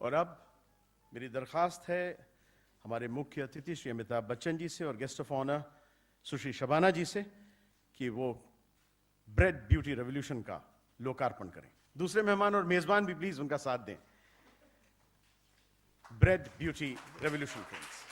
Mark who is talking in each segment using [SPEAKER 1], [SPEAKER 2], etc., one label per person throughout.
[SPEAKER 1] और अब मेरी दरख्वास्त है हमारे मुख्य अतिथि श्री अमिताभ बच्चन जी से और गेस्ट ऑफ ऑनर सुश्री शबाना जी से कि वो ब्रेड ब्यूटी रेवोल्यूशन का लोकार्पण करें। दूसरे मेहमान और मेजबान भी प्लीज उनका साथ दें। Bread beauty revolution friends.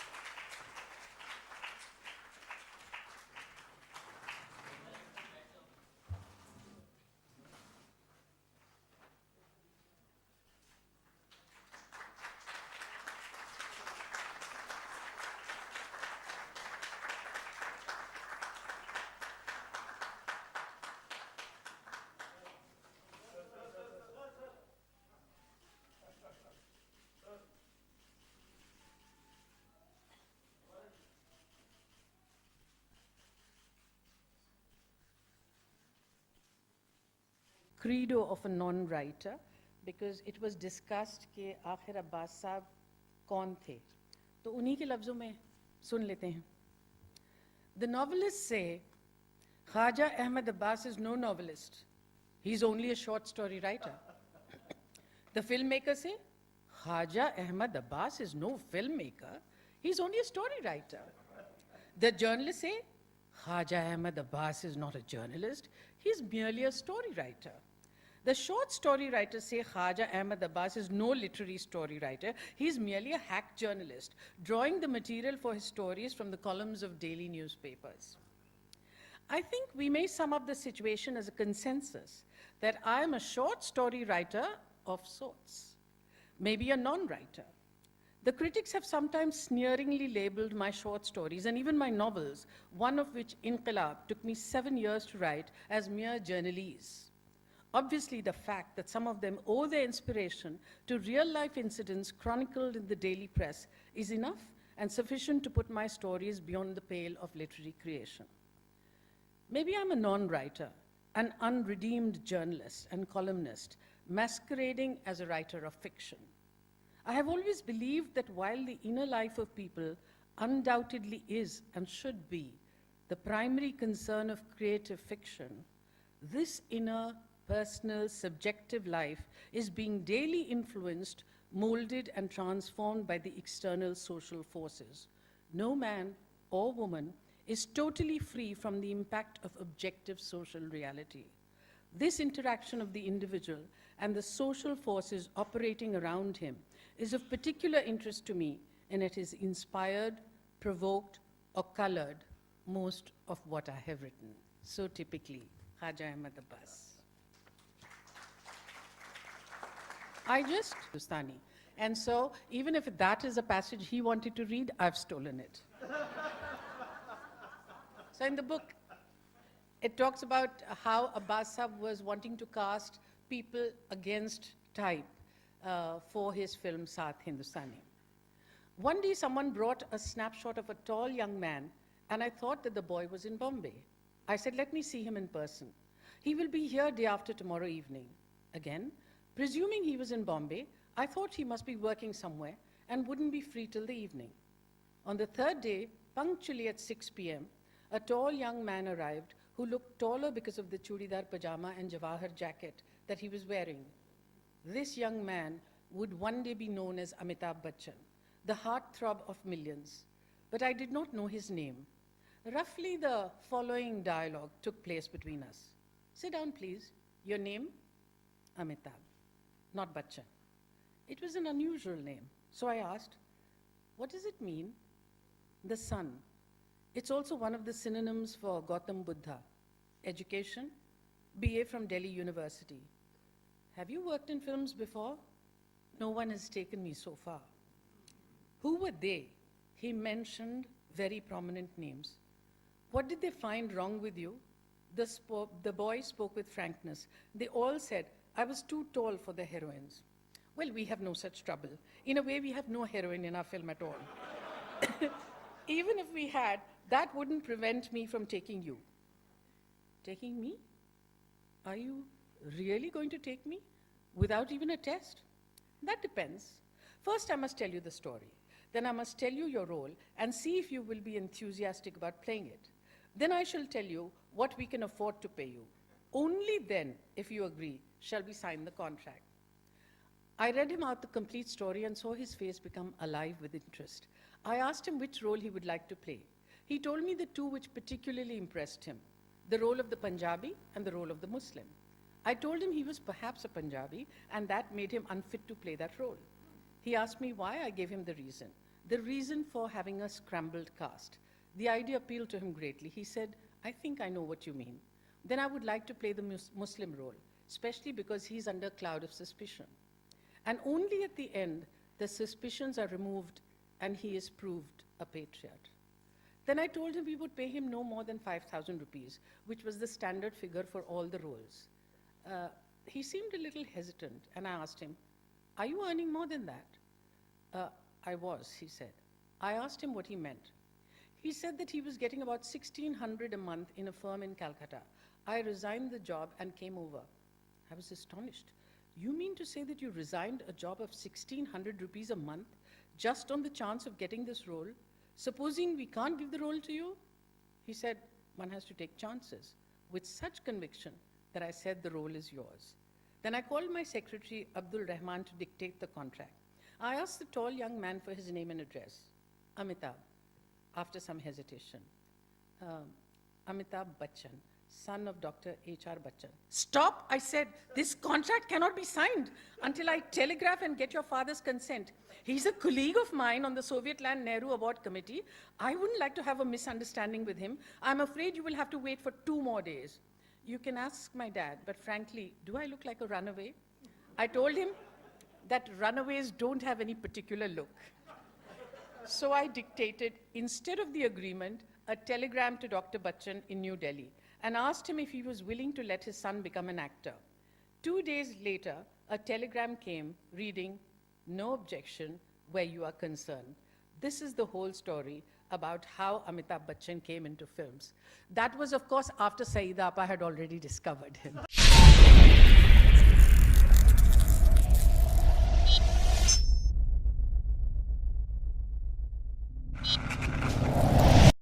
[SPEAKER 2] Credo of a non-writer, because it was discussed कि आखिर अब्बास साहब कौन थे, तो उन्हीं के लफ्ज़ों में सुन लेते हैं। The novelists say Khaja Ahmed Abbas is no novelist. He's only a short story writer. The filmmakers say Khaja Ahmed Abbas is no filmmaker. He's only a story writer. The journalists say Khaja Ahmed Abbas is not a journalist. He's merely a story writer. The short story writers say Khaja Ahmed Abbas is no literary story writer. He's merely a hack journalist, drawing the material for his stories from the columns of daily newspapers. I think we may sum up the situation as a consensus that I am a short story writer of sorts, maybe a non-writer. The critics have sometimes sneeringly labeled my short stories and even my novels, one of which, Inqilab, took me 7 years to write, as mere journalese. Obviously, the fact that some of them owe their inspiration to real-life incidents chronicled in the daily press is enough and sufficient to put my stories beyond the pale of literary creation. Maybe I'm a non-writer, an unredeemed journalist and columnist, masquerading as a writer of fiction. I have always believed that while the inner life of people undoubtedly is and should be the primary concern of creative fiction, this inner, personal, subjective life is being daily influenced, molded, and transformed by the external social forces. No man or woman is totally free from the impact of objective social reality. This interaction of the individual and the social forces operating around him is of particular interest to me, and it has inspired, provoked, or colored most of what I have written. So typically, Khaja Ahmed Abbas. I just Hindustani. And so, even if that is a passage he wanted to read, I've stolen it. So in the book, it talks about how Abbas Sahab was wanting to cast people against type for his film Saath Hindustani. One day someone brought a snapshot of a tall young man, and I thought that the boy was in Bombay. I said, let me see him in person. He will be here day after tomorrow evening. Again, presuming he was in Bombay, I thought he must be working somewhere and wouldn't be free till the evening. On the third day, punctually at 6 p.m., a tall young man arrived who looked taller because of the chudidar pajama and jawahar jacket that he was wearing. This young man would one day be known as Amitabh Bachchan, the heartthrob of millions. But I did not know his name. Roughly the following dialogue took place between us. Sit down, please. Your name? Amitabh, not Bachchan. It was an unusual name. So I asked, what does it mean? The sun. It's also one of the synonyms for Gautam Buddha. Education, BA from Delhi University. Have you worked in films before? No one has taken me so far. Who were they? He mentioned very prominent names. What did they find wrong with you? The boy spoke with frankness. They all said, I was too tall for the heroines. Well, we have no such trouble. In a way, we have no heroine in our film at all. Even if we had, that wouldn't prevent me from taking you. Taking me? Are you really going to take me? Without even a test? That depends. First, I must tell you the story. Then I must tell you your role and see if you will be enthusiastic about playing it. Then I shall tell you what we can afford to pay you. Only then, if you agree, shall we sign the contract. I read him out the complete story and saw his face become alive with interest. I asked him which role he would like to play. He told me the two which particularly impressed him, the role of the Punjabi and the role of the Muslim. I told him he was perhaps a Punjabi and that made him unfit to play that role. He asked me why. I gave him the reason. The reason for having a scrambled cast. The idea appealed to him greatly. He said, I think I know what you mean. Then I would like to play the Muslim role, especially because he's under a cloud of suspicion. And only at the end, the suspicions are removed and he is proved a patriot. Then I told him we would pay him no more than 5,000 rupees, which was the standard figure for all the roles. He seemed a little hesitant, and I asked him, are you earning more than that? I was, he said. I asked him what he meant. He said that he was getting about 1,600 a month in a firm in Calcutta. I resigned the job and came over. I was astonished. You mean to say that you resigned a job of 1,600 rupees a month just on the chance of getting this role? Supposing we can't give the role to you? He said, one has to take chances. With such conviction that I said the role is yours. Then I called my secretary, Abdul Rahman, to dictate the contract. I asked the tall young man for his name and address. Amitabh, after some hesitation. Amitabh Bachchan, son of Dr. H.R. Bachchan. Stop, I said. This contract cannot be signed until I telegraph and get your father's consent. He's a colleague of mine on the Soviet Land Nehru Award Committee. I wouldn't like to have a misunderstanding with him. I'm afraid you will have to wait for 2 more days. You can ask my dad, but frankly, do I look like a runaway? I told him that runaways don't have any particular look. So I dictated, instead of the agreement, a telegram to Dr. Bachchan in New Delhi and asked him if he was willing to let his son become an actor. 2 days later, a telegram came reading, no objection where you are concerned. This is the whole story about how Amitabh Bachchan came into films. That was, of course, after Saeeda Appa had already discovered him.